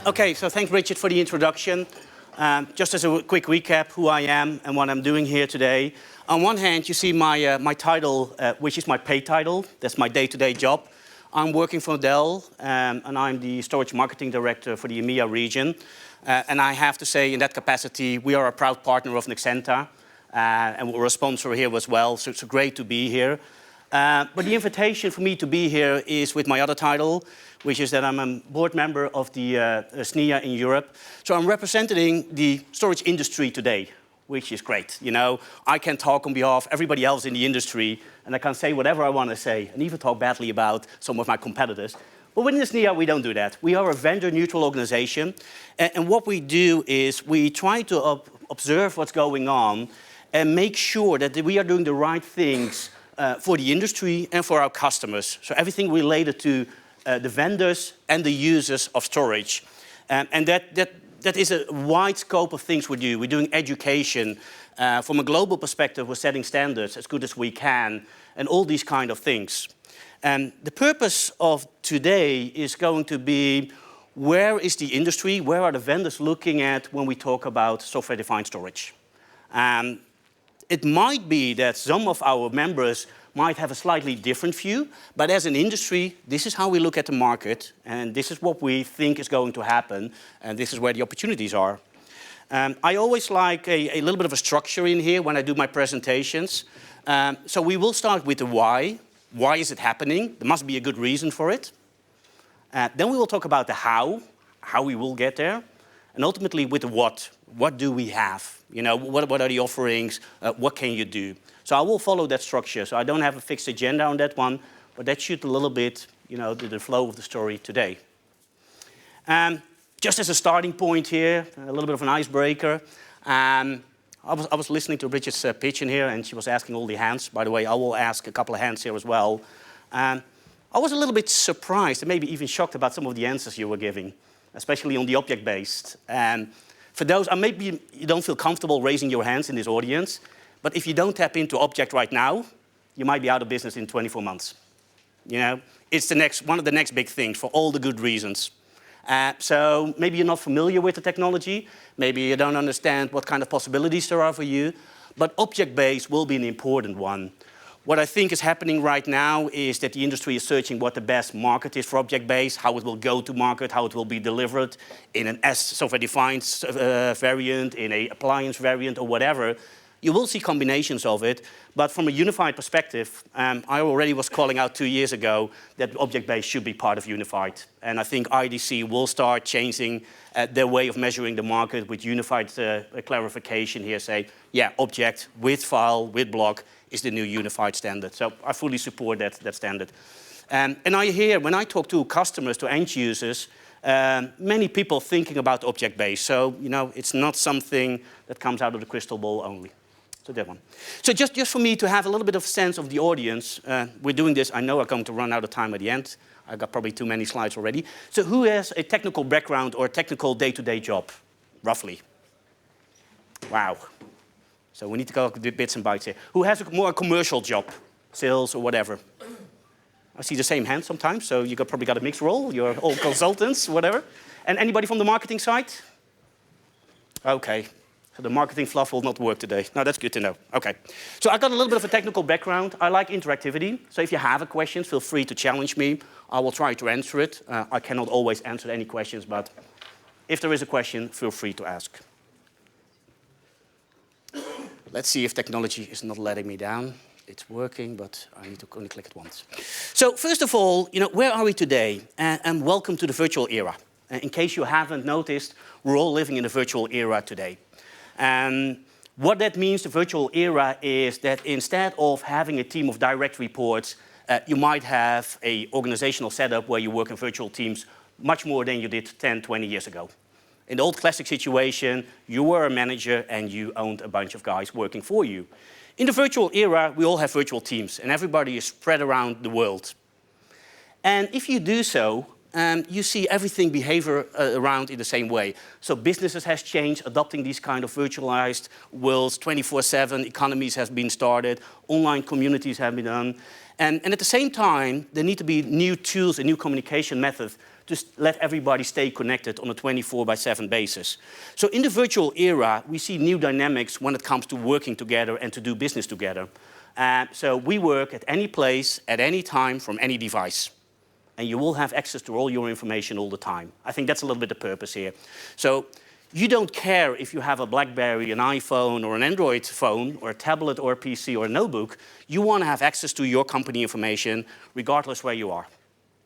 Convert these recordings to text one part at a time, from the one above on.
Okay, so thanks, Richard, for the introduction. Just as a quick recap, who I am and what I'm doing here today. On one hand, you see my title, which is my paid title. That's my day-to-day job. I'm working for Dell, and I'm the Storage Marketing Director for the EMEA region. And I have to say, in that capacity, we are a proud partner of Nexenta, and we're a sponsor here as well, so it's great to be here. But the invitation for me to be here is with my other title, which is that I'm a board member of the SNIA in Europe. So I'm representing the storage industry today, which is great. You know, I can talk on behalf of everybody else in the industry, and I can say whatever I want to say, and even talk badly about some of my competitors. But within the SNIA, we don't do that. We are a vendor-neutral organization, and what we do is we try to observe what's going on and make sure that we are doing the right things for the industry and for our customers. So everything related to the vendors and the users of storage. And that is a wide scope of things we do. We're doing education. From a global perspective, we're setting standards as good as we can, and all these kind of things. And the purpose of today is going to be, where is the industry, where are the vendors looking at when we talk about software-defined storage? It might be that some of our members might have a slightly different view, but as an industry, this is how we look at the market, and this is what we think is going to happen, and this is where the opportunities are. I always like a little bit of a structure in here when I do my presentations. So we will start with the why. Why is it happening? There must be a good reason for it. Then we will talk about the how we will get there, and ultimately with the what. What do we have? You know, what are the offerings? What can you do? So I will follow that structure. So I don't have a fixed agenda on that one, but that should a little bit, you know, the flow of the story today. Just as a starting point here, a little bit of an icebreaker. I was listening to Bridget's pitch in here, and she was asking all the hands. By the way, I will ask a couple of hands here as well. I was a little bit surprised and maybe even shocked about some of the answers you were giving, especially on the object-based. For those, maybe you don't feel comfortable raising your hands in this audience, but if you don't tap into object right now, you might be out of business in 24 months. You know, it's one of the next big things for all the good reasons. So maybe you're not familiar with the technology, maybe you don't understand what kind of possibilities there are for you, but object-based will be an important one. What I think is happening right now is that the industry is searching what the best market is for object-based, how it will go to market, how it will be delivered in an software-defined variant, in an appliance variant, or whatever. You will see combinations of it, but from a unified perspective, I already was calling out 2 years ago that object-based should be part of unified. And I think IDC will start changing their way of measuring the market with unified clarification here, say, yeah, object with file, with block, is the new unified standard. So I fully support that standard. And I hear, when I talk to customers, to end users, many people thinking about object-based. So, you know, it's not something that comes out of the crystal ball only. So that one. So just for me to have a little bit of sense of the audience, we're doing this, I know I'm going to run out of time at the end. I got probably too many slides already. So who has a technical background or a technical day-to-day job, roughly? Wow. So we need to go with bits and bytes here. Who has a more commercial job, sales or whatever? I see the same hand sometimes, so you probably got a mixed role. You're all consultants, whatever. And anybody from the marketing side? Okay, so the marketing fluff will not work today. No, that's good to know. Okay, so I got a little bit of a technical background. I like interactivity. So if you have a question, feel free to challenge me. I will try to answer it. I cannot always answer any questions, but if there is a question, feel free to ask. Let's see if technology is not letting me down. It's working, but I need to only click it once. So first of all, you know, where are we today? And welcome to the virtual era. In case you haven't noticed, we're all living in a virtual era today. What that means, the virtual era, is that instead of having a team of direct reports, you might have an organizational setup where you work in virtual teams much more than you did 10, 20 years ago. In the old classic situation, you were a manager and you owned a bunch of guys working for you. In the virtual era, we all have virtual teams and everybody is spread around the world. And if you do so, you see everything behavior around in the same way. So businesses has changed, adopting these kind of virtualized worlds, 24/7, economies have been started, online communities have been done. And at the same time, there need to be new tools and new communication methods to let everybody stay connected on a 24/7 basis. So in the virtual era, we see new dynamics when it comes to working together and to do business together. So we work at any place, at any time, from any device. And you will have access to all your information all the time. I think that's a little bit the purpose here. So you don't care if you have a BlackBerry, an iPhone, or an Android phone, or a tablet, or a PC, or a notebook. You want to have access to your company information, regardless where you are.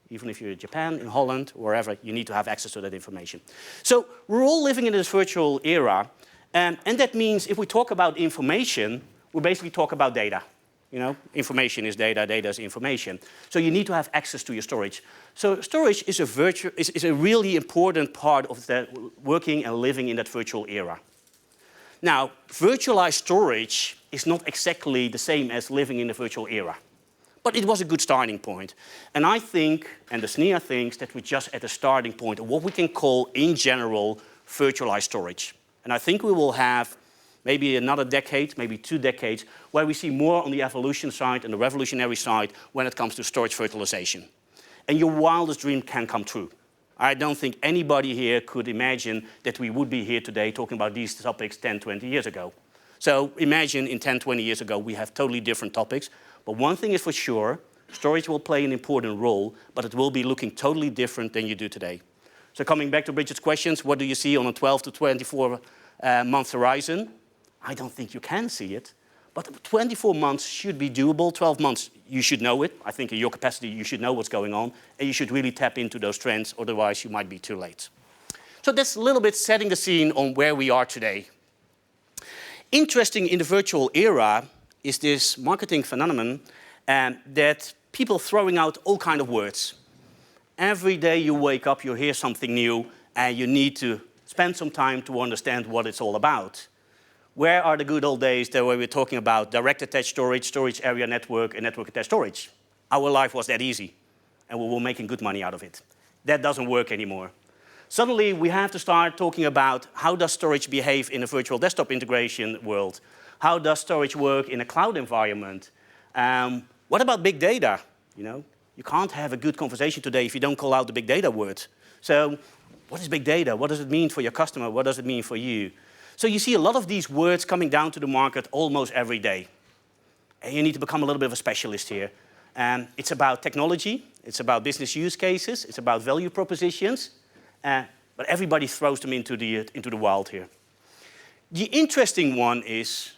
Even if you're in Japan, in Holland, wherever, you need to have access to that information. So we're all living in this virtual era, and that means if we talk about information, we basically talk about data. You know, information is data, data is information. So you need to have access to your storage. So storage is a really important part of that working and living in that virtual era. Now, virtualized storage is not exactly the same as living in the virtual era. But it was a good starting point. And I think, and the SNIA thinks, that we're just at the starting point of what we can call, in general, virtualized storage. And I think we will have maybe another decade, maybe 2 decades, where we see more on the evolution side and the revolutionary side when it comes to storage virtualization. And your wildest dream can come true. I don't think anybody here could imagine that we would be here today talking about these topics 10, 20 years ago. So imagine in 10, 20 years ago, we have totally different topics. But one thing is for sure, storage will play an important role, but it will be looking totally different than you do today. So coming back to Bridget's questions, what do you see on a 12 to 24 month horizon? I don't think you can see it, but 24 months should be doable. 12 months, you should know it. I think in your capacity, you should know what's going on, and you should really tap into those trends, otherwise you might be too late. So that's a little bit setting the scene on where we are today. Interesting in the virtual era is this marketing phenomenon that people throwing out all kinds of words. Every day you wake up, you hear something new, and you need to spend some time to understand what it's all about. Where are the good old days where we were talking about direct attached storage, storage area network, and network attached storage? Our life was that easy, and we were making good money out of it. That doesn't work anymore. Suddenly, we have to start talking about how does storage behave in a virtual desktop integration world? How does storage work in a cloud environment? What about big data? You know, you can't have a good conversation today if you don't call out the big data word. So what is big data? What does it mean for your customer? What does it mean for you? So you see a lot of these words coming down to the market almost every day. And you need to become a little bit of a specialist here. It's about technology. It's about business use cases. It's about value propositions. But everybody throws them into the wild here. The interesting one is,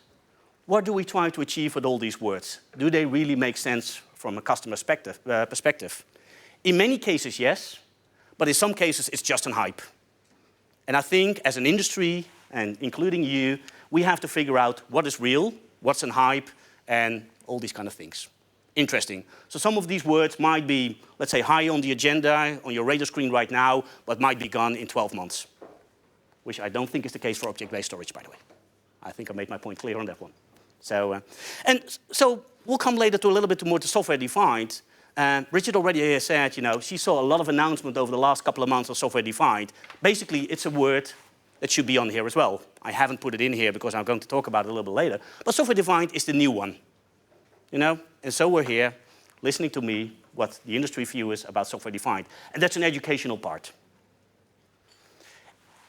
what do we try to achieve with all these words? Do they really make sense from a customer perspective? In many cases, yes. But in some cases, it's just a hype. And I think as an industry, and including you, we have to figure out what is real, what's a hype, and all these kind of things. Interesting. So some of these words might be, let's say, high on the agenda, on your radar screen right now, but might be gone in 12 months, which I don't think is the case for object-based storage, by the way. I think I made my point clear on that one. So we'll come later to a little bit more to software-defined. Bridget already said, you know, she saw a lot of announcements over the last couple of months of software-defined. Basically, it's a word that should be on here as well. I haven't put it in here because I'm going to talk about it a little bit later. But software-defined is the new one. You know? And so we're here listening to me, what the industry view is about software-defined. And that's an educational part.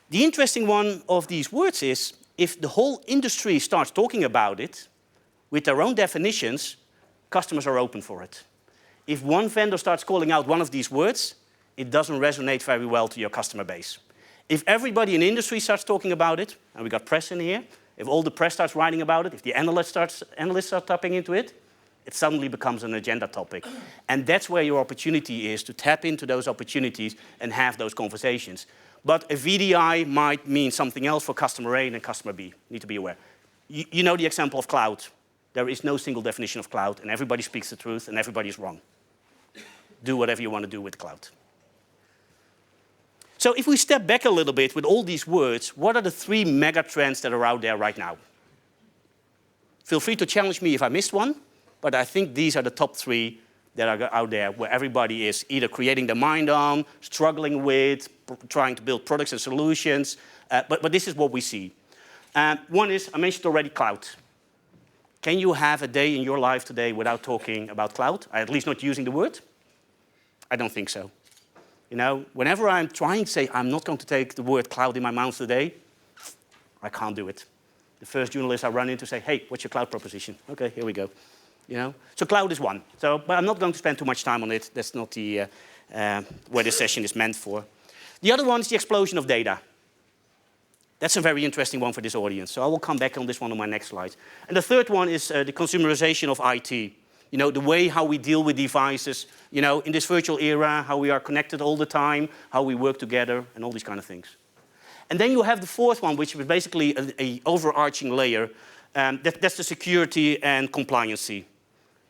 The interesting one of these words is, if the whole industry starts talking about it with their own definitions, customers are open for it. If one vendor starts calling out one of these words, it doesn't resonate very well to your customer base. If everybody in the industry starts talking about it, and we got press in here, if all the press starts writing about it, if the analysts start tapping into it, it suddenly becomes an agenda topic. And that's where your opportunity is, to tap into those opportunities and have those conversations. But a VDI might mean something else for customer A and customer B. You need to be aware. You know the example of cloud. There is no single definition of cloud, and everybody speaks the truth, and everybody's wrong. Do whatever you want to do with cloud. So if we step back a little bit with all these words, what are the 3 mega trends that are out there right now? Feel free to challenge me if I missed one, but I think these are the top 3 that are out there where everybody is either creating their mind on, struggling with, trying to build products and solutions. But this is what we see. One is, I mentioned already, cloud. Can you have a day in your life today without talking about cloud? At least not using the word? I don't think so. You know, whenever I'm trying to say I'm not going to take the word cloud in my mouth today, I can't do it. The first journalist I run into say, hey, what's your cloud proposition? Okay, here we go. You know? So cloud is one. So, but I'm not going to spend too much time on it. That's not the, where this session is meant for. The other one is the explosion of data. That's a very interesting one for this audience. So I will come back on this one on my next slide. And the third one is the consumerization of IT. You know, the way how we deal with devices, you know, in this virtual era, how we are connected all the time, how we work together, and all these kind of things. And then you have the fourth one, which is basically an overarching layer. That's the security and compliancy.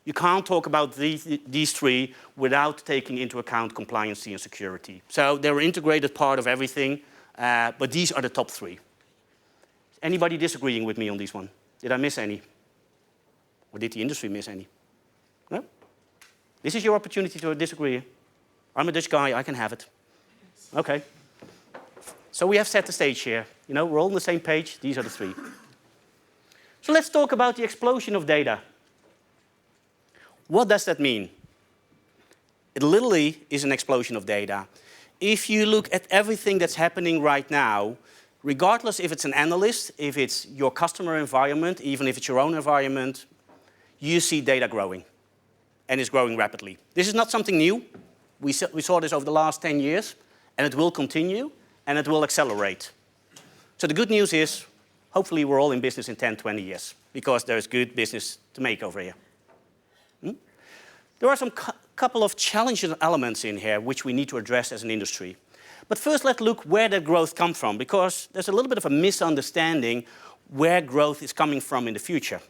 You can't talk about these three without taking into account compliancy and security. So they're an integrated part of everything, but these are the top three. Anybody disagreeing with me on this one? Did I miss any? Or did the industry miss any? No? This is your opportunity to disagree. I'm a Dutch guy, I can have it. Okay. So we have set the stage here. You know, we're all on the same page. These are the three. So let's talk about the explosion of data. What does that mean? It literally is an explosion of data. If you look at everything that's happening right now, regardless if it's an analyst, if it's your customer environment, even if it's your own environment, you see data growing. And it's growing rapidly. This is not something new. We saw this over the last 10 years, and it will continue, and it will accelerate. So the good news is, hopefully we're all in business in 10, 20 years, because there's good business to make over here. There are some couple of challenging elements in here which we need to address as an industry. But first, let's look where that growth comes from, because there's a little bit of a misunderstanding where growth is coming from in the future.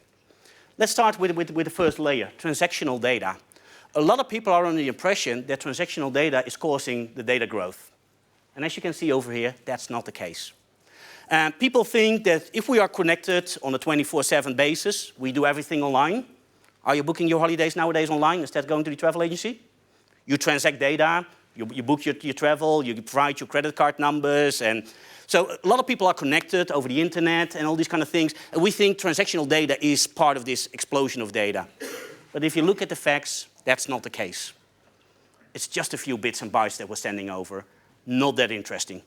Let's start with the first layer, transactional data. A lot of people are under the impression that transactional data is causing the data growth. And as you can see over here, that's not the case. People think that if we are connected on a 24/7 basis, we do everything online. Are you booking your holidays nowadays online instead of going to the travel agency? You transact data, you book your travel, you provide your credit card numbers. And so a lot of people are connected over the internet and all these kind of things. And we think transactional data is part of this explosion of data. But if you look at the facts, that's not the case. It's just a few bits and bytes that we're sending over. Not that interesting.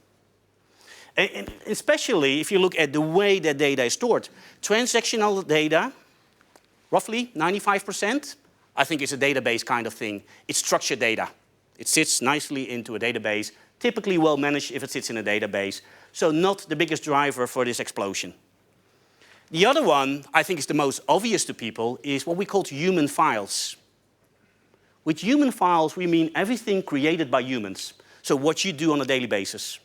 And especially if you look at the way that data is stored. Transactional data, roughly 95%, I think it's a database kind of thing. It's structured data. It sits nicely into a database, typically well managed if it sits in a database. So not the biggest driver for this explosion. The other one, I think is the most obvious to people, is what we call human files. With human files, we mean everything created by humans. So what you do on a daily basis.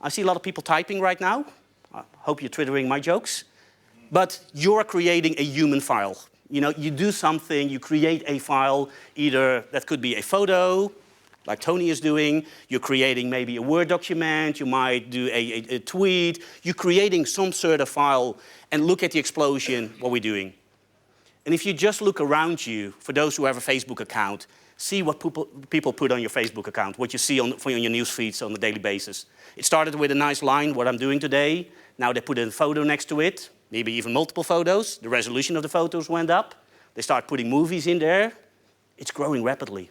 I see a lot of people typing right now. I hope you're twittering my jokes. But you're creating a human file. You know, you do something, you create a file, either that could be a photo, like Tony is doing, you're creating maybe a Word document, you might do a tweet, you're creating some sort of file, and look at the explosion, what we're doing. And if you just look around you, for those who have a Facebook account, see what people put on your Facebook account, what you see on your news feeds on a daily basis. It started with a nice line, what I'm doing today. Now they put a photo next to it, maybe even multiple photos. The resolution of the photos went up. They start putting movies in there. It's growing rapidly.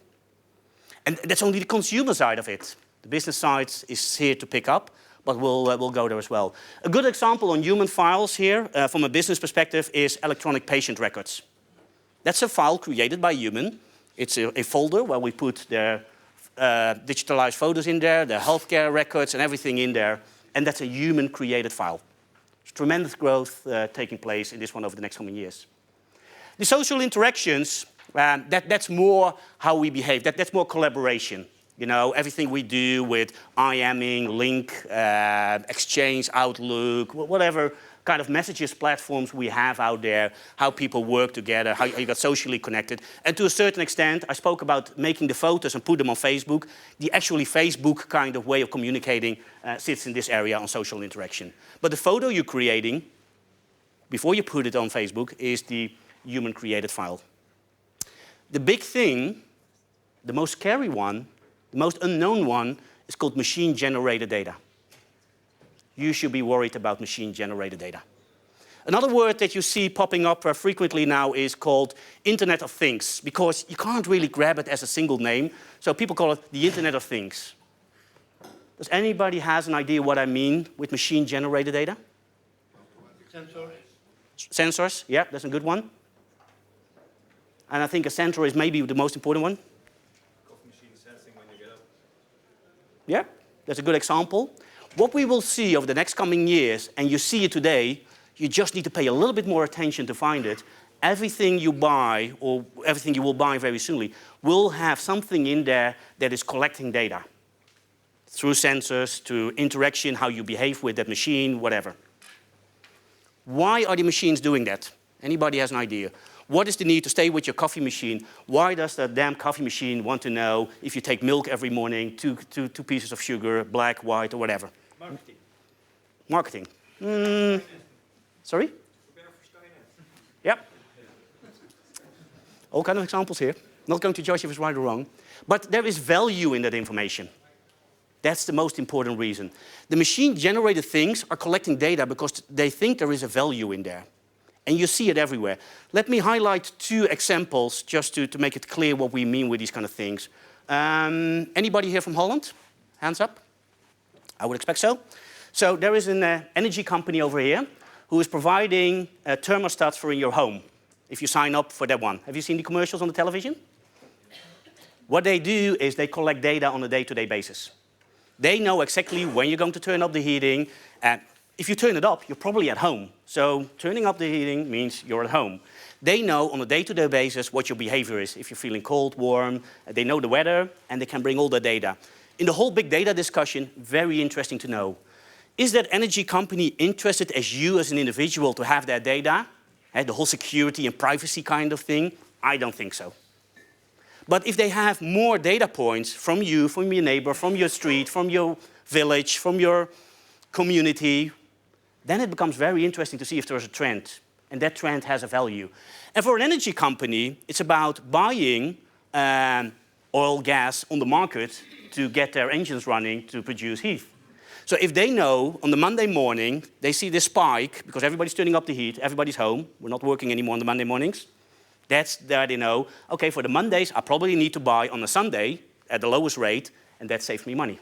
And that's only the consumer side of it. The business side is here to pick up, but we'll go there as well. A good example on human files here, from a business perspective, is electronic patient records. That's a file created by a human. It's a folder where we put their digitalized photos in there, their healthcare records and everything in there. And that's a human-created file. There's tremendous growth taking place in this one over the next coming years. The social interactions, that's more how we behave. That's more collaboration. You know, everything we do with IMing, link, exchange, Outlook, whatever kind of messages platforms we have out there, how people work together, how you got socially connected. And to a certain extent, I spoke about making the photos and put them on Facebook. The actually Facebook kind of way of communicating sits in this area on social interaction. But the photo you're creating, before you put it on Facebook, is the human-created file. The big thing the most scary one, the most unknown one, is called machine-generated data. You should be worried about machine-generated data. Another word that you see popping up frequently now is called Internet of Things, because you can't really grab it as a single name, so people call it the Internet of Things. Does anybody has an idea what I mean with machine-generated data? Sensors. Sensors, yeah, that's a good one. And I think a sensor is maybe the most important one. Coffee machine sensing when you get up. Yeah, that's a good example. What we will see over the next coming years, and you see it today, you just need to pay a little bit more attention to find it. Everything you buy, or everything you will buy very soonly, will have something in there that is collecting data. Through sensors, to interaction, how you behave with that machine, whatever. Why are the machines doing that? Anybody has an idea? What is the need to stay with your coffee machine? Why does that damn coffee machine want to know if you take milk every morning, two pieces of sugar, black, white, or whatever? Marketing. Marketing. Sorry? Yep. All kind of examples here. Not going to judge if it's right or wrong. But there is value in that information. That's the most important reason. The machine-generated things are collecting data because they think there is a value in there. And you see it everywhere. Let me highlight 2 examples just to make it clear what we mean with these kind of things. Anybody here from Holland? Hands up. I would expect so. So there is an energy company over here who is providing thermostats for in your home, if you sign up for that one. Have you seen the commercials on the television? What they do is they collect data on a day-to-day basis. They know exactly when you're going to turn up the heating. And if you turn it up, you're probably at home. So turning up the heating means you're at home. They know on a day-to-day basis what your behavior is. If you're feeling cold, warm, they know the weather, and they can bring all the data. In the whole big data discussion, very interesting to know. Is that energy company interested as you as an individual to have that data? The whole security and privacy kind of thing? I don't think so. But if they have more data points from you, from your neighbor, from your street, from your village, from your community, then it becomes very interesting to see if there's a trend. And that trend has a value. And for an energy company, it's about buying oil, gas on the market to get their engines running to produce heat. So if they know on the Monday morning, they see this spike, because everybody's turning up the heat, everybody's home, we're not working anymore on the Monday mornings, that's there they know, okay, for the Mondays, I probably need to buy on a Sunday at the lowest rate, and that saves me money.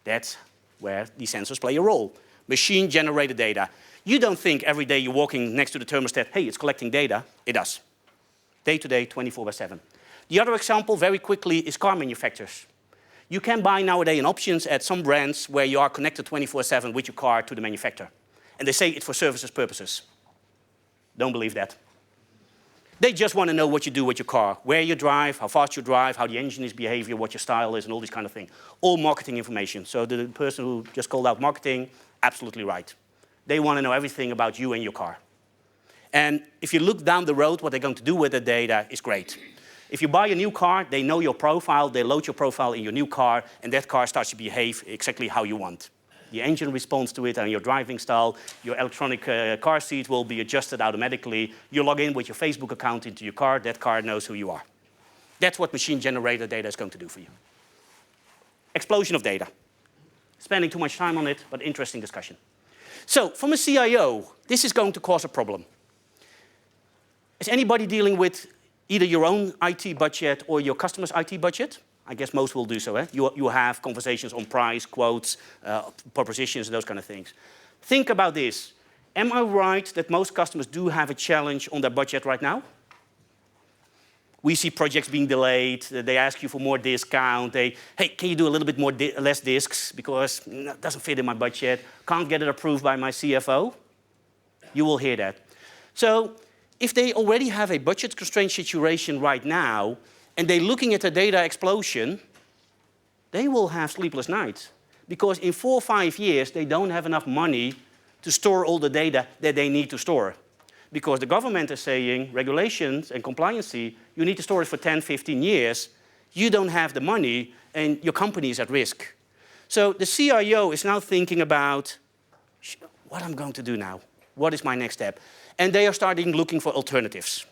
That's where these sensors play a role. Machine-generated data. You don't think every day you're walking next to the thermostat, hey, it's collecting data. It does. Day-to-day, 24/7. The other example, very quickly, is car manufacturers. You can buy nowadays an options at some brands where you are connected 24/7 with your car to the manufacturer. And they say it's for services purposes. Don't believe that. They just want to know what you do with your car, where you drive, how fast you drive, how the engine is behaving, what your style is, and all this kind of thing. All marketing information. So the person who just called out marketing, absolutely right. They want to know everything about you and your car. And if you look down the road, what they're going to do with the data is great. If you buy a new car, they know your profile, they load your profile in your new car, and that car starts to behave exactly how you want. The engine responds to it and your driving style, your electronic car seat will be adjusted automatically. You log in with your Facebook account into your car, that car knows who you are. That's what machine-generated data is going to do for you. Explosion of data. Spending too much time on it, but interesting discussion. So, from a CIO, this is going to cause a problem. Is anybody dealing with either your own IT budget or your customer's IT budget? I guess most will do so. You have conversations on price, quotes, propositions, those kind of things. Think about this. Am I right that most customers do have a challenge on their budget right now? We see projects being delayed. They ask you for more discount. Hey, can you do a little bit more less disks because it doesn't fit in my budget. Can't get it approved by my CFO. You will hear that. So if they already have a budget constraint situation right now, and they're looking at the data explosion, they will have sleepless nights. Because in 4 or 5 years, they don't have enough money to store all the data that they need to store. Because the government is saying, regulations and compliancy, you need to store it for 10, 15 years. You don't have the money, and your company is at risk. So the CIO is now thinking about, what I'm going to do now? What is my next step? And they are starting looking for alternatives.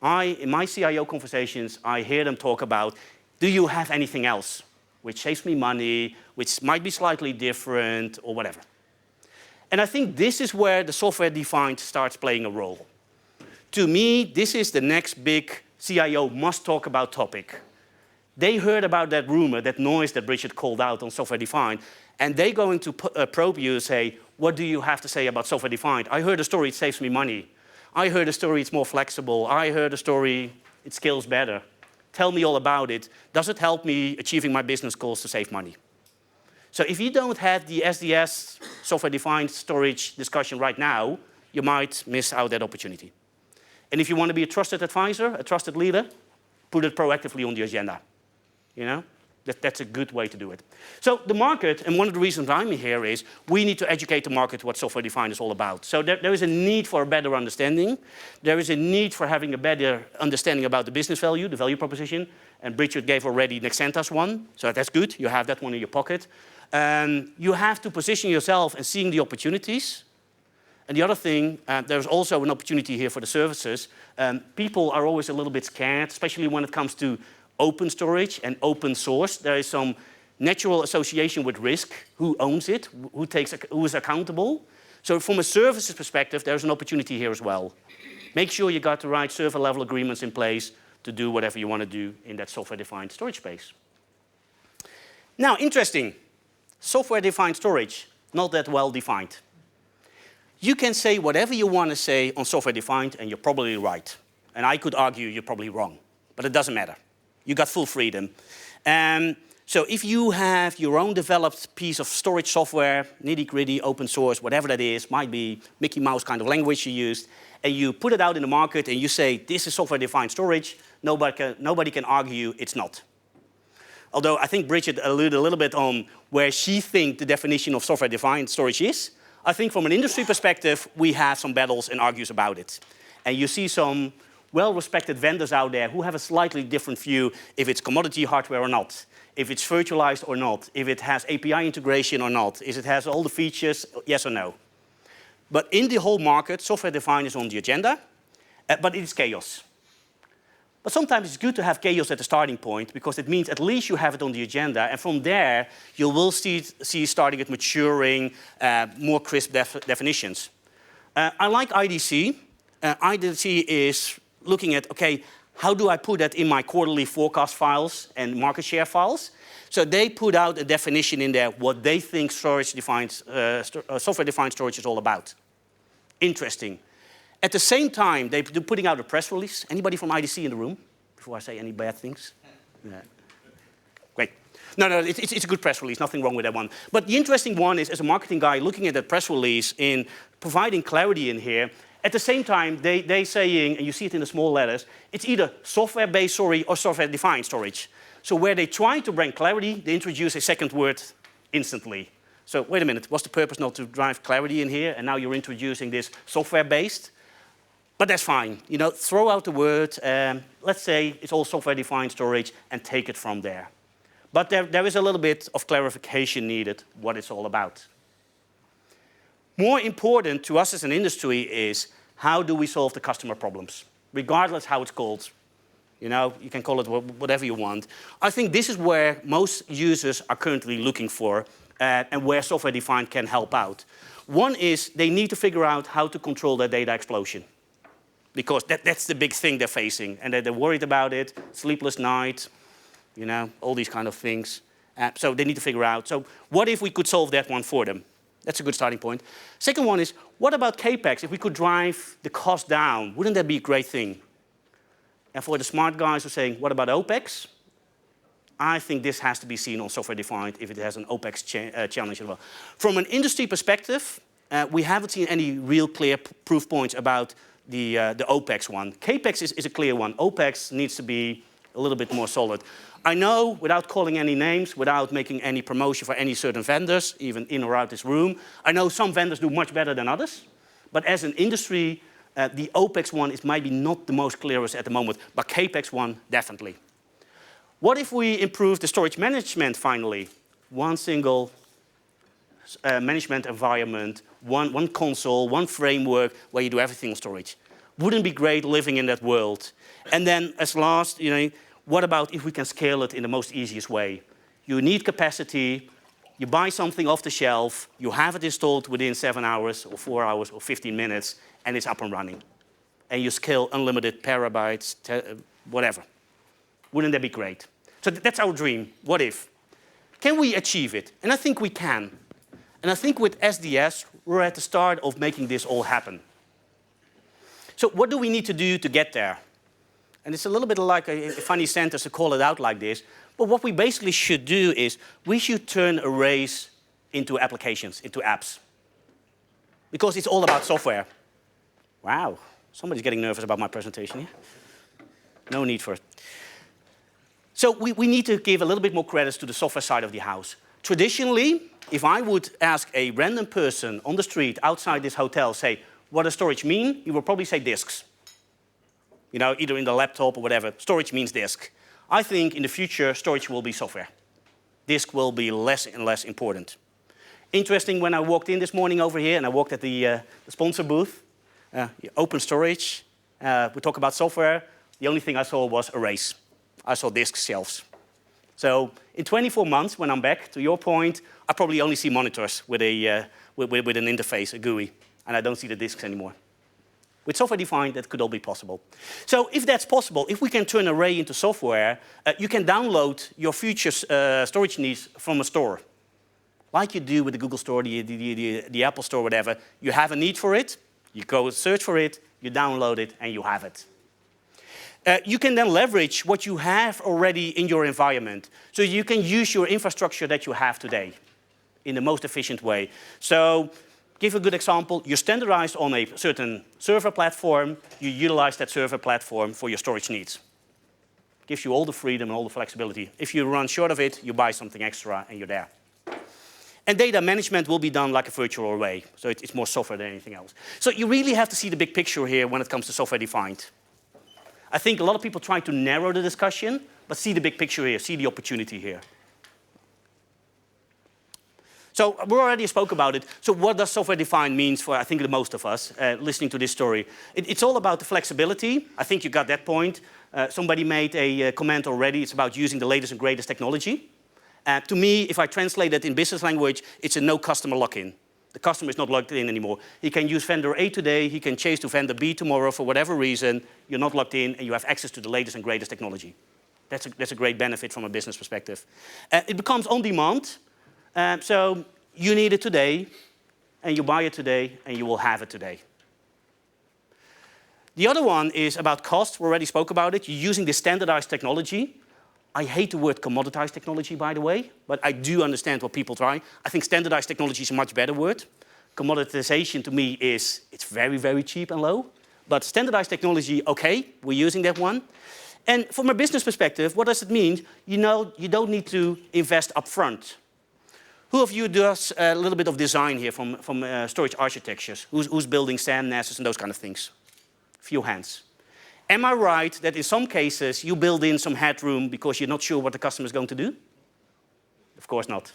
In my CIO conversations, I hear them talk about, do you have anything else which saves me money, which might be slightly different, or whatever? And I think this is where the software-defined starts playing a role. To me, this is the next big CIO must talk about topic. They heard about that rumor, that noise that Bridget called out on software-defined, and they're going to probe you and say, what do you have to say about software-defined? I heard a story, it saves me money. I heard a story, it's more flexible. I heard a story, it scales better. Tell me all about it. Does it help me achieving my business goals to save money? So if you don't have the SDS, software-defined storage discussion right now, you might miss out that opportunity. And if you want to be a trusted advisor, a trusted leader, put it proactively on the agenda. You know? That's a good way to do it. So the market, and one of the reasons I'm here is, we need to educate the market what software-defined is all about. So there is a need for a better understanding. There is a need for having a better understanding about the business value, the value proposition. And Bridget gave already Nexenta's one, so that's good. You have that one in your pocket. You have to position yourself and seeing the opportunities. And the other thing, there's also an opportunity here for the services. People are always a little bit scared, especially when it comes to open storage and open source. There is some natural association with risk. Who owns it? Who is accountable? So from a services perspective, there's an opportunity here as well. Make sure you got the right server level agreements in place to do whatever you want to do in that software-defined storage space. Now, interesting. Software-defined storage, not that well defined. You can say whatever you want to say on software-defined, and you're probably right. And I could argue you're probably wrong, but it doesn't matter. You got full freedom. So if you have your own developed piece of storage software, nitty-gritty, open source, whatever that is, might be Mickey Mouse kind of language you used, and you put it out in the market and you say, this is software-defined storage, nobody can argue it's not. Although I think Bridget alluded a little bit on where she thinks the definition of software-defined storage is. I think from an industry perspective, we have some battles and argues about it. And you see some well-respected vendors out there who have a slightly different view if it's commodity hardware or not, if it's virtualized or not, if it has API integration or not, if it has all the features, yes or no. But in the whole market, software-defined is on the agenda, but it is chaos. But sometimes it's good to have chaos at the starting point because it means at least you have it on the agenda, and from there you will see starting it maturing, more crisp definitions. I like IDC. IDC is looking at, okay, how do I put that in my quarterly forecast files and market share files? So they put out a definition in there what they think software-defined storage is all about. Interesting. At the same time, they're putting out a press release. Anybody from IDC in the room? Before I say any bad things? Yeah. Great. No, it's a good press release. Nothing wrong with that one. But the interesting one is, as a marketing guy, looking at that press release in providing clarity in here, at the same time, they're saying, and you see it in the small letters, it's either software-based storage or software-defined storage. So where they try to bring clarity, they introduce a second word instantly. So wait a minute, was the purpose not to drive clarity in here, and now you're introducing this software-based? But that's fine. You know, throw out the word, let's say it's all software-defined storage, and take it from there. But there is a little bit of clarification needed, what it's all about. More important to us as an industry is how do we solve the customer problems, regardless how it's called. You know, you can call it whatever you want. I think this is where most users are currently looking for, and where software-defined can help out. One is they need to figure out how to control their data explosion, because that's the big thing they're facing, and they're worried about it, sleepless night, you know, all these kind of things. So they need to figure out, so what if we could solve that one for them? That's a good starting point. Second one is, what about CapEx? If we could drive the cost down, wouldn't that be a great thing? And for the smart guys who are saying, what about OpEx? I think this has to be seen on software-defined if it has an OpEx challenge as well. From an industry perspective, we haven't seen any real clear proof points about the OpEx one. CapEx is a clear one. OpEx needs to be a little bit more solid. I know, without calling any names, without making any promotion for any certain vendors, even in or out this room, I know some vendors do much better than others. But as an industry, the OpEx one is maybe not the most clearest at the moment, but CapEx one, definitely. What if we improve the storage management finally? One single management environment, one console, one framework where you do everything on storage. Wouldn't it be great living in that world? And then as last, what about if we can scale it in the most easiest way? You need capacity, you buy something off the shelf, you have it installed within 7 hours or 4 hours or 15 minutes, and it's up and running. And you scale unlimited terabytes, whatever. Wouldn't that be great? So that's our dream. What if? Can we achieve it? And I think we can. And I think with SDS, we're at the start of making this all happen. So what do we need to do to get there? And it's a little bit like a funny sentence to call it out like this. But what we basically should do is we should turn arrays into applications, into apps. Because it's all about software. Wow, somebody's getting nervous about my presentation here. No need for it. So we need to give a little bit more credits to the software side of the house. Traditionally, if I would ask a random person on the street outside this hotel, say, what does storage mean? He will probably say disks. Either in the laptop or whatever. Storage means disk. I think in the future, storage will be software. Disk will be less and less important. Interesting, when I walked in this morning over here, and I walked at the sponsor booth, open storage, we talk about software, the only thing I saw was arrays. I saw disk shelves. So in 24 months, when I'm back, to your point, I probably only see monitors with an interface, a GUI, and I don't see the disks anymore. With software-defined, that could all be possible. So if that's possible, if we can turn an array into software, you can download your future storage needs from a store. Like you do with the Google Store, the Apple Store, whatever. You have a need for it, you go search for it, you download it, and you have it. You can then leverage what you have already in your environment. So you can use your infrastructure that you have today in the most efficient way. So give a good example. You're standardized on a certain server platform. You utilize that server platform for your storage needs. Gives you all the freedom and all the flexibility. If you run short of it, you buy something extra and you're there. And data management will be done like a virtual array. So it's more software than anything else. So you really have to see the big picture here when it comes to software-defined. I think a lot of people try to narrow the discussion, but see the big picture here, see the opportunity here. So we already spoke about it. So what does software-defined mean for, I think, the most of us listening to this story? It's all about the flexibility. I think you got that point. Somebody made a comment already. It's about using the latest and greatest technology. To me, if I translate it in business language, it's a no customer lock-in. The customer is not locked in anymore. He can use vendor A today. He can change to vendor B tomorrow for whatever reason. You're not locked in, and you have access to the latest and greatest technology. That's a great benefit from a business perspective. It becomes on demand. So you need it today, and you buy it today, and you will have it today. The other one is about cost. We already spoke about it. You're using the standardized technology. I hate the word commoditized technology, by the way, but I do understand what people try. I think standardized technology is a much better word. Commoditization, to me, it's very, very cheap and low. But standardized technology, OK, we're using that one. And from a business perspective, what does it mean? You don't need to invest upfront. Who of you does a little bit of design here from storage architectures? Who's building SAN, NASs, and those kind of things? Few hands. Am I right that in some cases you build in some headroom because you're not sure what the customer is going to do? Of course not.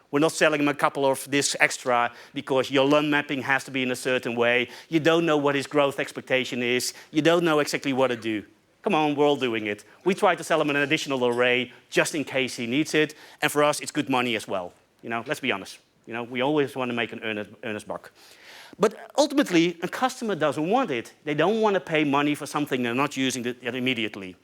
We're not selling them a couple of disks extra because your LUN mapping has to be in a certain way. You don't know what his growth expectation is. You don't know exactly what to do. Come on, we're all doing it. We try to sell him an additional array just in case he needs it. And for us, it's good money as well. Let's be honest. We always want to make an earnest buck. But ultimately, a customer doesn't want it. They don't want to pay money for something they're not using immediately.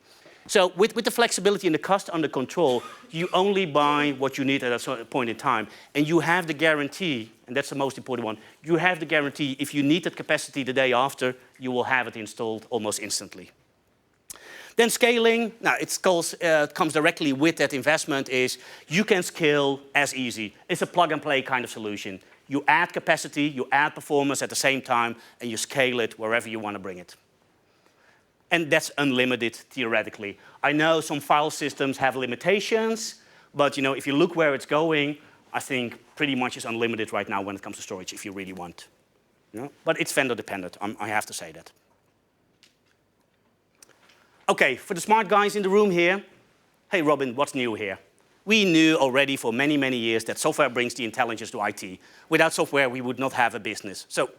So with the flexibility and the cost under control, you only buy what you need at a certain point in time. And you have the guarantee, and that's the most important one, you have the guarantee if you need that capacity the day after, you will have it installed almost instantly. Then scaling, now it comes directly with that investment, is you can scale as easy. It's a plug-and-play kind of solution. You add capacity, you add performance at the same time, and you scale it wherever you want to bring it. And that's unlimited, theoretically. I know some file systems have limitations, but if you look where it's going, I think pretty much it's unlimited right now when it comes to storage, if you really want. But it's vendor-dependent, I have to say that. OK, for the smart guys in the room here, hey, Robin, what's new here? We knew already for many, many years that software brings the intelligence to IT. Without software, we would not have a business. So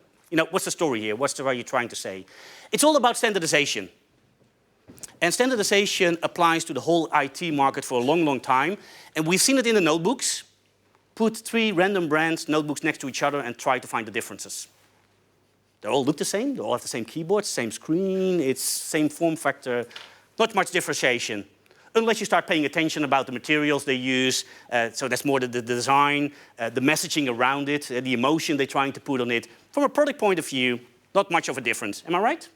what's the story here? What's the way you're trying to say? It's all about standardization. And standardization applies to the whole IT market for a long, long time. And we've seen it in the notebooks. Put 3 random brands notebooks next to each other and try to find the differences. They all look the same. They all have the same keyboard, same screen. It's same form factor. Not much differentiation. Unless you start paying attention about the materials they use. So that's more the design, the messaging around it, the emotion they're trying to put on it. From a product point of view, not much of a difference. Am I right?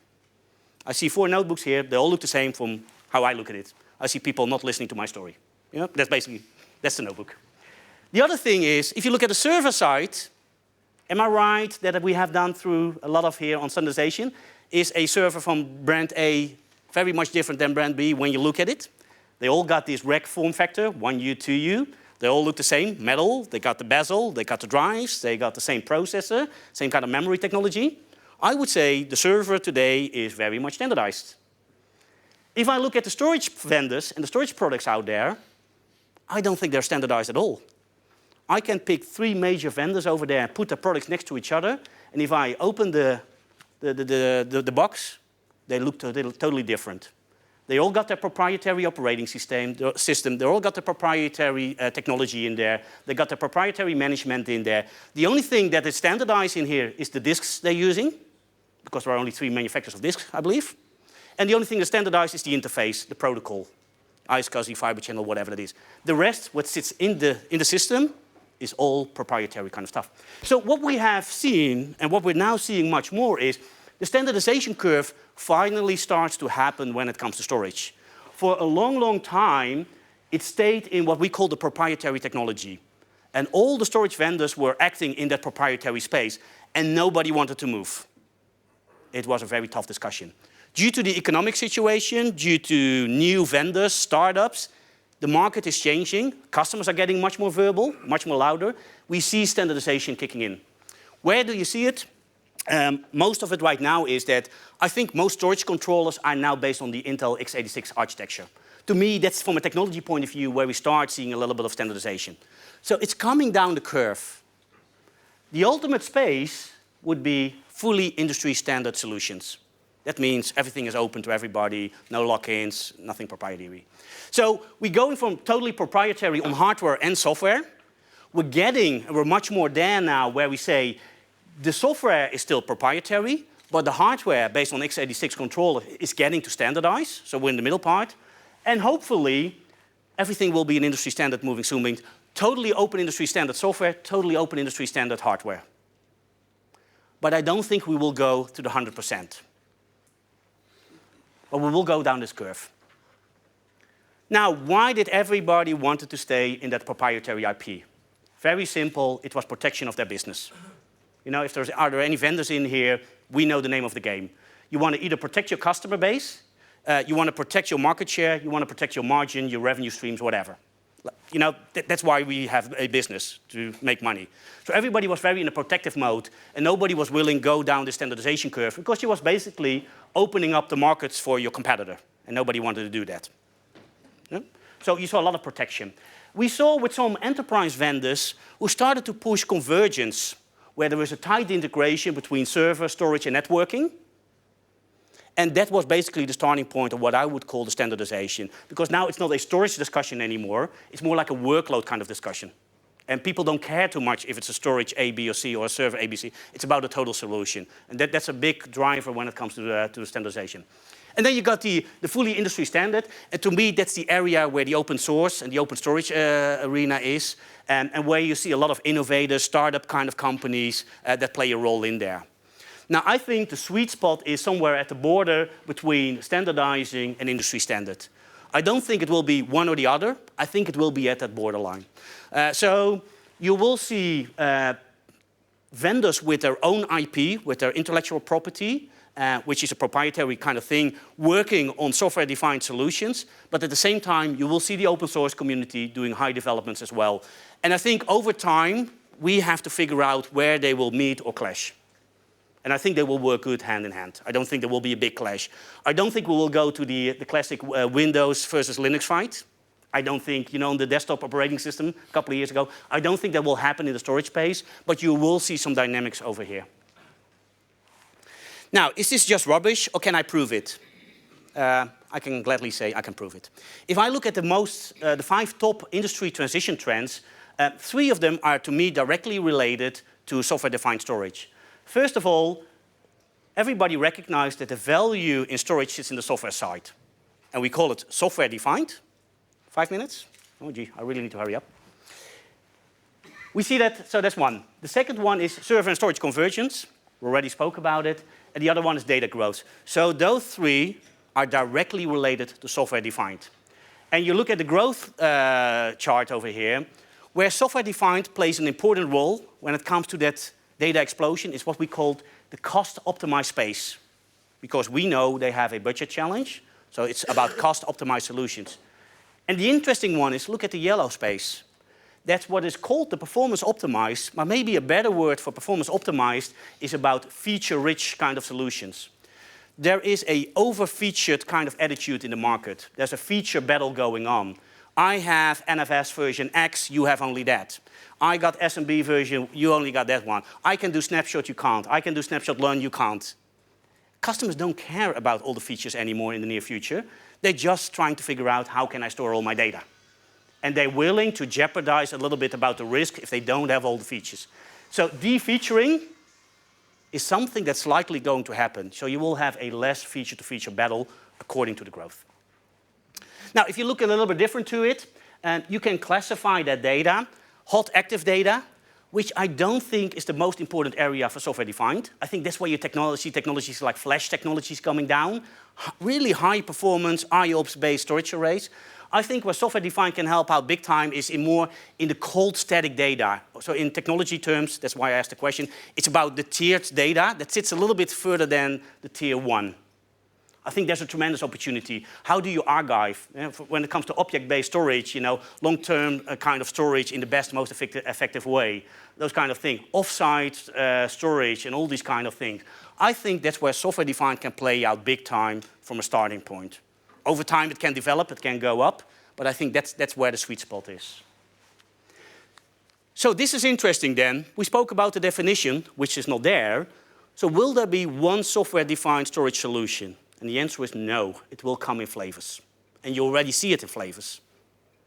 I see 4 notebooks here. They all look the same from how I look at it. I see people not listening to my story. That's the notebook. The other thing is, if you look at the server side, am I right that we have done through a lot of here on standardization, is a server from brand A very much different than brand B when you look at it? They all got this rack form factor, 1U, 2U. They all look the same, metal. They got the bezel, they got the drives, they got the same processor, same kind of memory technology. I would say the server today is very much standardized. If I look at the storage vendors and the storage products out there, I don't think they're standardized at all. I can pick 3 major vendors over there and put the products next to each other, and if I open the box, they look totally different. They all got their proprietary operating system. They all got their proprietary technology in there. They got their proprietary management in there. The only thing that is standardized in here is the disks they're using, because there are only 3 manufacturers of disks, I believe. And the only thing that's standardized is the interface, the protocol, iSCSI, fiber channel, whatever it is. The rest, what sits in the system, is all proprietary kind of stuff. So what we have seen, and what we're now seeing much more, is the standardization curve finally starts to happen when it comes to storage. For a long, long time, it stayed in what we call the proprietary technology. And all the storage vendors were acting in that proprietary space, and nobody wanted to move. It was a very tough discussion. Due to the economic situation, due to new vendors, startups, the market is changing. Customers are getting much more verbal, much more louder. We see standardization kicking in. Where do you see it? Most of it right now is that I think most storage controllers are now based on the Intel x86 architecture. To me, that's from a technology point of view where we start seeing a little bit of standardization. So it's coming down the curve. The ultimate space would be fully industry standard solutions. That means everything is open to everybody, no lock-ins, nothing proprietary. So we're going from totally proprietary on hardware and software. We're much more there now where we say the software is still proprietary, but the hardware based on x86 controller is getting to standardize. So we're in the middle part. And hopefully, everything will be an industry standard moving soon. Means totally open industry standard software, totally open industry standard hardware. But I don't think we will go to the 100%. But we will go down this curve. Now, why did everybody want to stay in that proprietary IP? Very simple, it was protection of their business. If are there any vendors in here, we know the name of the game. You want to either protect your customer base, you want to protect your market share, you want to protect your margin, your revenue streams, whatever. That's why we have a business, to make money. So everybody was very in a protective mode, and nobody was willing to go down the standardization curve because it was basically opening up the markets for your competitor, and nobody wanted to do that. Yeah? So you saw a lot of protection. We saw with some enterprise vendors who started to push convergence, where there was a tight integration between server, storage, and networking. And that was basically the starting point of what I would call the standardization. Because now it's not a storage discussion anymore. It's more like a workload kind of discussion. And people don't care too much if it's a storage A, B, or C, or a server A, B, C. It's about the total solution. And that's a big driver when it comes to the standardization. And then you got the fully industry standard. And to me, that's the area where the open source and the open storage arena is. And where you see a lot of innovators, startup kind of companies that play a role in there. Now, I think the sweet spot is somewhere at the border between standardizing and industry standard. I don't think it will be one or the other. I think it will be at that borderline. So you will see vendors with their own IP, with their intellectual property, which is a proprietary kind of thing, working on software-defined solutions. But at the same time, you will see the open source community doing high developments as well. And I think over time, we have to figure out where they will meet or clash. And I think they will work good hand in hand. I don't think there will be a big clash. I don't think we will go to the classic Windows versus Linux fight. I don't think, on the desktop operating system a couple of years ago, I don't think that will happen in the storage space, but you will see some dynamics over here. Now, is this just rubbish, or can I prove it? I can gladly say I can prove it. If I look at the 5 top industry transition trends, 3 of them are, to me, directly related to software-defined storage. First of all, everybody recognizes that the value in storage sits in the software side. And we call it software-defined. 5 minutes? Oh, gee, I really need to hurry up. We see that, so that's one. The second one is server and storage convergence. We already spoke about it. And the other one is data growth. So those 3 are directly related to software-defined. And you look at the growth chart over here, where software-defined plays an important role when it comes to that data explosion is what we call the cost-optimized space. Because we know they have a budget challenge, so it's about cost-optimized solutions. And the interesting one is, look at the yellow space. That's what is called the performance optimized, but maybe a better word for performance optimized is about feature-rich kind of solutions. There is a over-featured kind of attitude in the market. There's a feature battle going on. I have NFS version X, you have only that. I got SMB version, you only got that one. I can do snapshot, you can't. I can do snapshot learn, you can't. Customers don't care about all the features anymore in the near future. They're just trying to figure out how can I store all my data. And they're willing to jeopardize a little bit about the risk if they don't have all the features. So de-featuring is something that's likely going to happen. So you will have a less feature-to-feature battle according to the growth. Now, if you look a little bit different to it, you can classify that data, hot active data, which I don't think is the most important area for software-defined. I think that's where your technologies like flash technologies coming down, really high performance IOPS-based storage arrays. I think where software-defined can help out big time is more in the cold static data. So in technology terms, that's why I asked the question, it's about the tiered data that sits a little bit further than the tier 1. I think there's a tremendous opportunity. How do you archive? When it comes to object-based storage, long-term kind of storage in the best, most effective way, those kind of things. Off-site storage and all these kind of things. I think that's where software-defined can play out big time from a starting point. Over time, it can develop, it can go up, but I think that's where the sweet spot is. So this is interesting then. We spoke about the definition, which is not there. So will there be one software-defined storage solution? And the answer is no, it will come in flavors. And you already see it in flavors.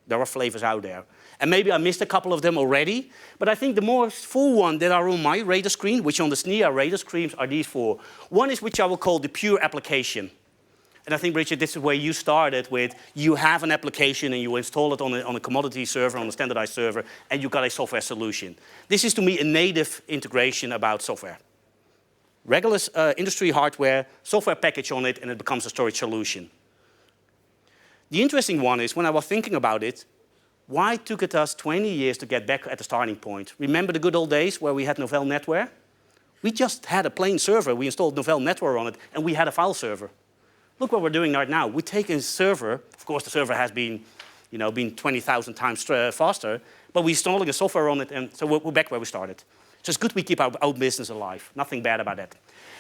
There are flavors out there. And maybe I missed a couple of them already, but I think the most full one that are on my radar screen, which on the SNIA radar screens are these 4. One is which I will call the pure application. And I think, Richard, this is where you started with, you have an application and you install it on a commodity server, on a standardized server, and you got a software solution. This is, to me, a native integration about software. Regular industry hardware, software package on it, and it becomes a storage solution. The interesting one is, when I was thinking about it, why took it us 20 years to get back at the starting point? Remember the good old days where we had Novell NetWare? We just had a plain server. We installed Novell NetWare on it, and we had a file server. Look what we're doing right now. We take a server. Of course, the server has been 20,000 times faster, but we're installing a software on it, and so we're back where we started. So it's good we keep our business alive. Nothing bad about that.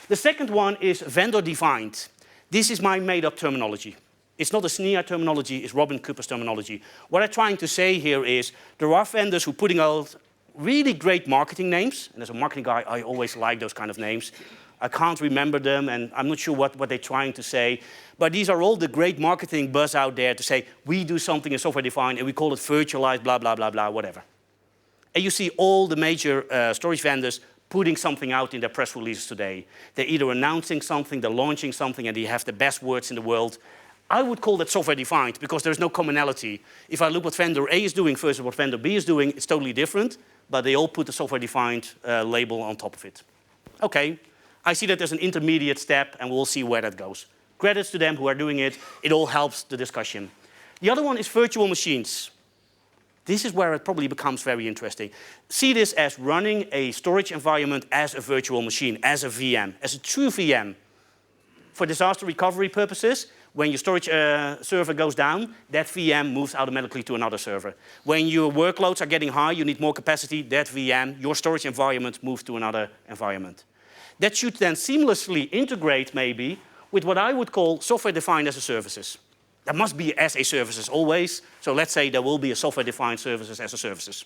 The second one is vendor-defined. This is my made-up terminology. It's not a SNIA terminology, it's Robin Kuepers terminology. What I'm trying to say here is there are vendors who are putting out really great marketing names, and as a marketing guy, I always like those kind of names. I can't remember them, and I'm not sure what they're trying to say. But these are all the great marketing buzz out there to say, we do something in software-defined, and we call it virtualized, blah, blah, blah, blah, whatever. And you see all the major storage vendors putting something out in their press releases today. They're either announcing something, they're launching something, and they have the best words in the world. I would call that software-defined, because there's no commonality. If I look what vendor A is doing versus what vendor B is doing, it's totally different, but they all put the software-defined label on top of it. Okay. I see that there's an intermediate step, and we'll see where that goes. Credits to them who are doing it. It all helps the discussion. The other one is virtual machines. This is where it probably becomes very interesting. See this as running a storage environment as a virtual machine, as a VM, as a true VM. For disaster recovery purposes, when your storage server goes down, that VM moves automatically to another server. When your workloads are getting high, you need more capacity, that VM, your storage environment, moves to another environment. That should then seamlessly integrate maybe with what I would call software-defined as a services. There must be as a services always. So let's say there will be a software-defined services as a services.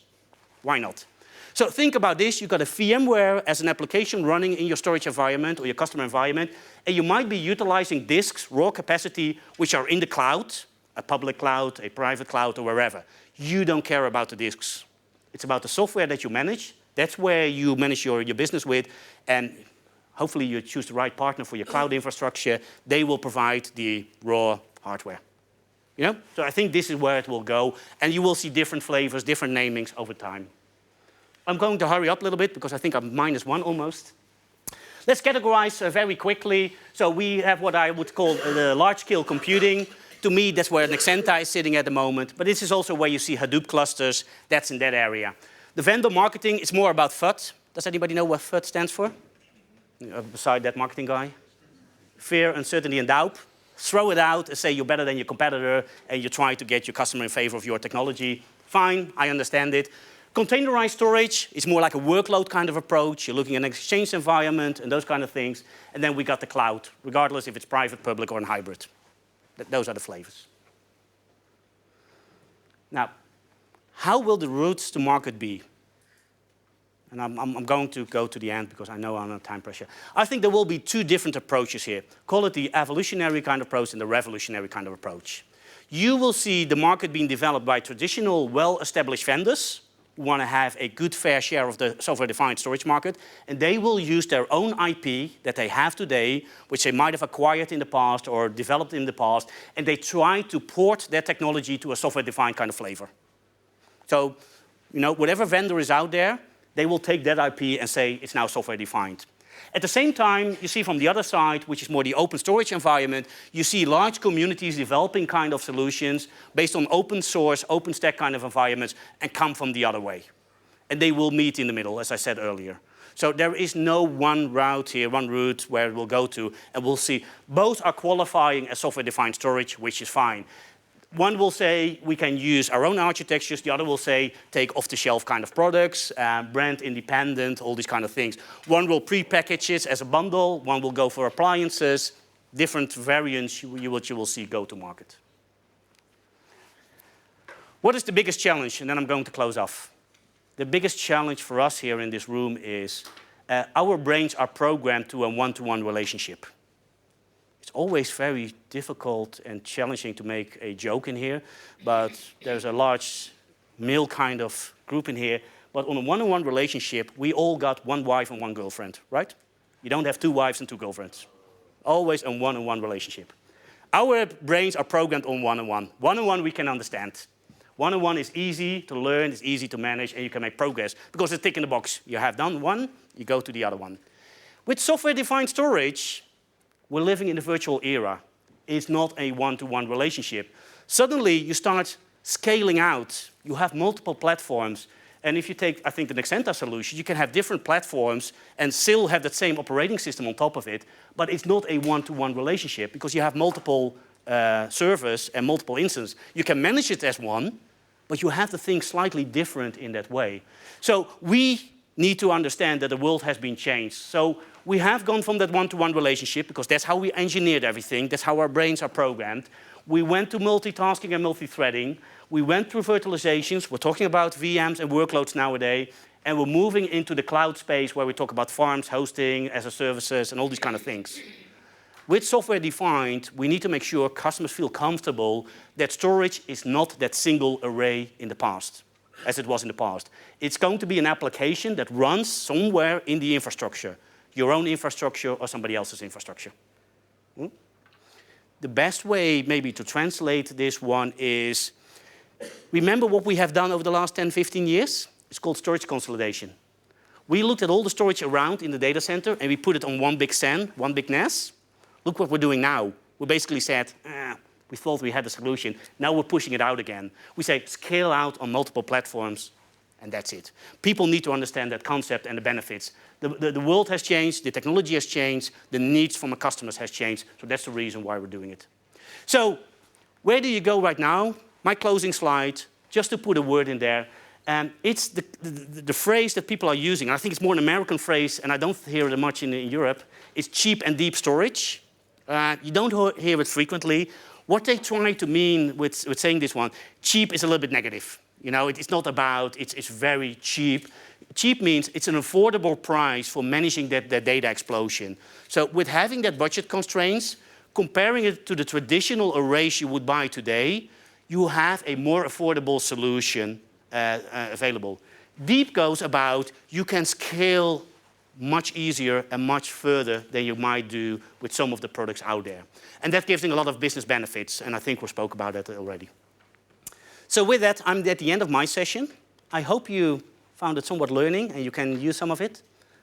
Why not? So think about this. You've got a VMware as an application running in your storage environment or your customer environment, and you might be utilizing disks, raw capacity, which are in the cloud, a public cloud, a private cloud, or wherever. You don't care about the disks. It's about the software that you manage. That's where you manage your business with, and hopefully you choose the right partner for your cloud infrastructure. They will provide the raw hardware. You know? So I think this is where it will go, and you will see different flavors, different namings over time. I'm going to hurry up a little bit because I think I'm -1 almost. Let's categorize very quickly. So we have what I would call the large-scale computing. To me, that's where Nexenta is sitting at the moment, but this is also where you see Hadoop clusters. That's in that area. The vendor marketing is more about FUD. Does anybody know what FUD stands for? Beside that marketing guy? Fear, uncertainty, and doubt. Throw it out and say you're better than your competitor and you try to get your customer in favor of your technology. Fine, I understand it. Containerized storage is more like a workload kind of approach. You're looking at an exchange environment and those kind of things. And then we got the cloud, regardless if it's private, public, or in hybrid. Those are the flavors. Now, how will the routes to market be? And I'm going to go to the end because I know I'm under time pressure. I think there will be two different approaches here. Call it the evolutionary kind of approach and the revolutionary kind of approach. You will see the market being developed by traditional, well-established vendors who want to have a good fair share of the software-defined storage market, and they will use their own IP that they have today, which they might have acquired in the past or developed in the past, and they try to port their technology to a software-defined kind of flavor. So, you know, whatever vendor is out there, they will take that IP and say it's now software-defined. At the same time, you see from the other side, which is more the open storage environment, you see large communities developing kind of solutions based on open source, open stack kind of environments, and come from the other way. And they will meet in the middle, as I said earlier. So there is no one route here, one route where it will go to, and we'll see. Both are qualifying as software-defined storage, which is fine. One will say we can use our own architectures. The other will say take off-the-shelf kind of products, brand independent, all these kind of things. One will pre-package it as a bundle. One will go for appliances. Different variants you will see go to market. What is the biggest challenge? And then I'm going to close off. The biggest challenge for us here in this room is our brains are programmed to a one-to-one relationship. It's always very difficult and challenging to make a joke in here, but there's a large male kind of group in here. But on a one-on-one relationship, we all got one wife and one girlfriend, right? You don't have two wives and two girlfriends. Always a one-on-one relationship. Our brains are programmed on one-on-one. One-on-one we can understand. One-on-one is easy to learn, it's easy to manage, and you can make progress because it's tick in the box. You have done one, you go to the other one. With software-defined storage, we're living in the virtual era. It's not a one-to-one relationship. Suddenly, you start scaling out. You have multiple platforms. And if you take, I think, the Nexenta solution, you can have different platforms and still have that same operating system on top of it. But it's not a one-to-one relationship because you have multiple servers and multiple instances. You can manage it as one, but you have to think slightly different in that way. So we need to understand that the world has been changed. So we have gone from that one-to-one relationship because that's how we engineered everything. That's how our brains are programmed. We went to multitasking and multi-threading. We went through virtualizations. We're talking about VMs and workloads nowadays. And we're moving into the cloud space where we talk about farms, hosting, as a services, and all these kind of things. With software-defined, we need to make sure customers feel comfortable that storage is not that single array in the past, as it was in the past. It's going to be an application that runs somewhere in the infrastructure, your own infrastructure or somebody else's infrastructure. The best way maybe to translate this one is, remember what we have done over the last 10, 15 years? It's called storage consolidation. We looked at all the storage around in the data center and we put it on one big SAN, one big NAS. Look what we're doing now. We basically said, we thought we had a solution. Now we're pushing it out again. We say scale out on multiple platforms, and that's it. People need to understand that concept and the benefits. The world has changed, the technology has changed, the needs from our customers has changed, so that's the reason why we're doing it. So where do you go right now? My closing slide, just to put a word in there, it's the phrase that people are using. I think it's more an American phrase, and I don't hear it much in Europe. It's cheap and deep storage. You don't hear it frequently. What they try to mean with saying this one, cheap is a little bit negative. You know, it's not about, it's very cheap. Cheap means it's an affordable price for managing that data explosion. So with having that budget constraints, comparing it to the traditional arrays you would buy today, you have a more affordable solution available. Deep goes about you can scale much easier and much further than you might do with some of the products out there. And that gives them a lot of business benefits, and I think we spoke about that already. So with that, I'm at the end of my session. I hope you found it somewhat learning and you can use some of it.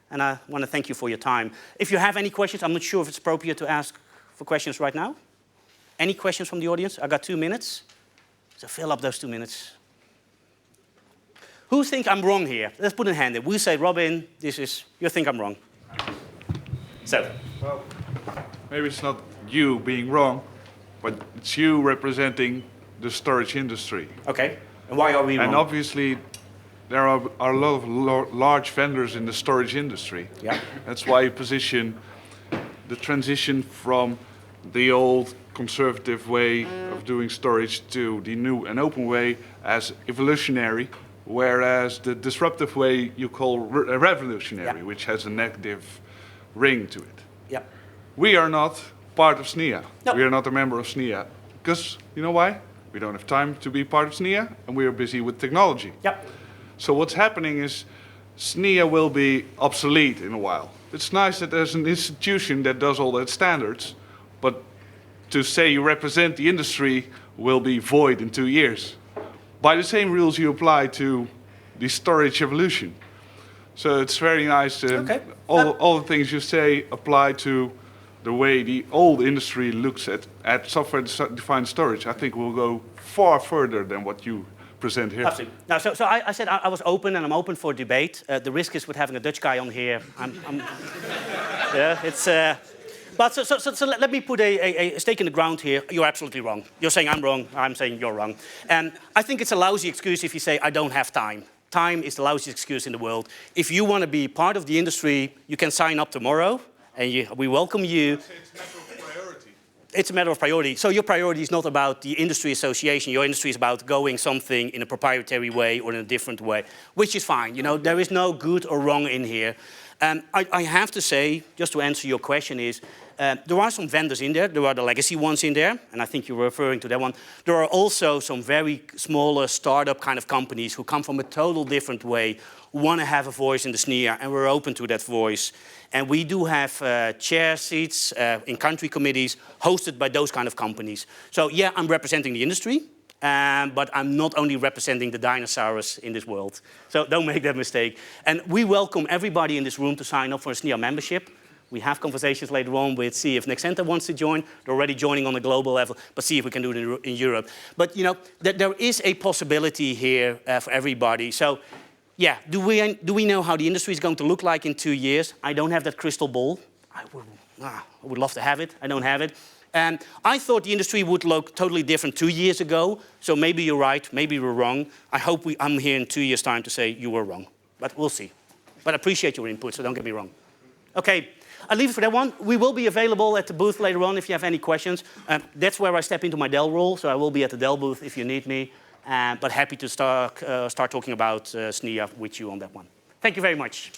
And I want to thank you for your time. If you have any questions, I'm not sure if it's appropriate to ask for questions right now. Any questions from the audience? I got 2 minutes. So fill up those 2 minutes. Who think I'm wrong here? Let's put a hand in. We say, Robin, you think I'm wrong. So. Well, maybe it's not you being wrong, but it's you representing the storage industry. Okay. And why are we wrong? And obviously, there are a lot of large vendors in the storage industry. Yeah. That's why you position the transition from the old conservative way of doing storage to the new and open way as evolutionary, whereas the disruptive way you call revolutionary, yeah. which has a negative ring to it. Yeah. We are not part of SNIA. No. We are not a member of SNIA. Because, you know why? We don't have time to be part of SNIA, and we are busy with technology. Yep. So what's happening is SNIA will be obsolete in a while. It's nice that there's an institution that does all that standards, but to say you represent the industry will be void in 2 years. By the same rules you apply to the storage evolution. So it's very nice. Okay. All the things you say apply to the way the old industry looks at software-defined storage. I think we'll go far further than what you present here. Absolutely. Now, so I said I was open, and I'm open for debate. The risk is with having a Dutch guy on here. Yeah, it's. But so let me put a stake in the ground here. You're absolutely wrong. You're saying I'm wrong. I'm saying you're wrong. And I think it's a lousy excuse if you say I don't have time. Time is the lousiest excuse in the world. If you want to be part of the industry, you can sign up tomorrow, and we welcome you. It's a matter of priority. It's a matter of priority. So your priority is not about the industry association. Your industry is about going something in a proprietary way or in a different way, which is fine. You know, there is no good or wrong in here. I have to say, just to answer your question, is there are some vendors in there. There are the legacy ones in there, and I think you were referring to that one. There are also some very smaller startup kind of companies who come from a total different way, who want to have a voice in the SNIA, and we're open to that voice. And we do have chair seats in country committees hosted by those kind of companies. So yeah, I'm representing the industry, but I'm not only representing the dinosaurs in this world. So don't make that mistake. And we welcome everybody in this room to sign up for a SNIA membership. We have conversations later on with, see if Nexenta wants to join. They're already joining on a global level, but see if we can do it in Europe. But you know, there is a possibility here for everybody. So yeah, do we know how the industry is going to look like in 2 years? I don't have that crystal ball. I would love to have it. I don't have it. And I thought the industry would look totally different 2 years ago. So maybe you're right, maybe we're wrong. I hope I'm here in 2 years' time to say you were wrong. But we'll see. But I appreciate your input, so don't get me wrong. Okay, I'll leave it for that one. We will be available at the booth later on if you have any questions. That's where I step into my Dell role, so I will be at the Dell booth if you need me. But happy to start talking about SNIA with you on that one. Thank you very much.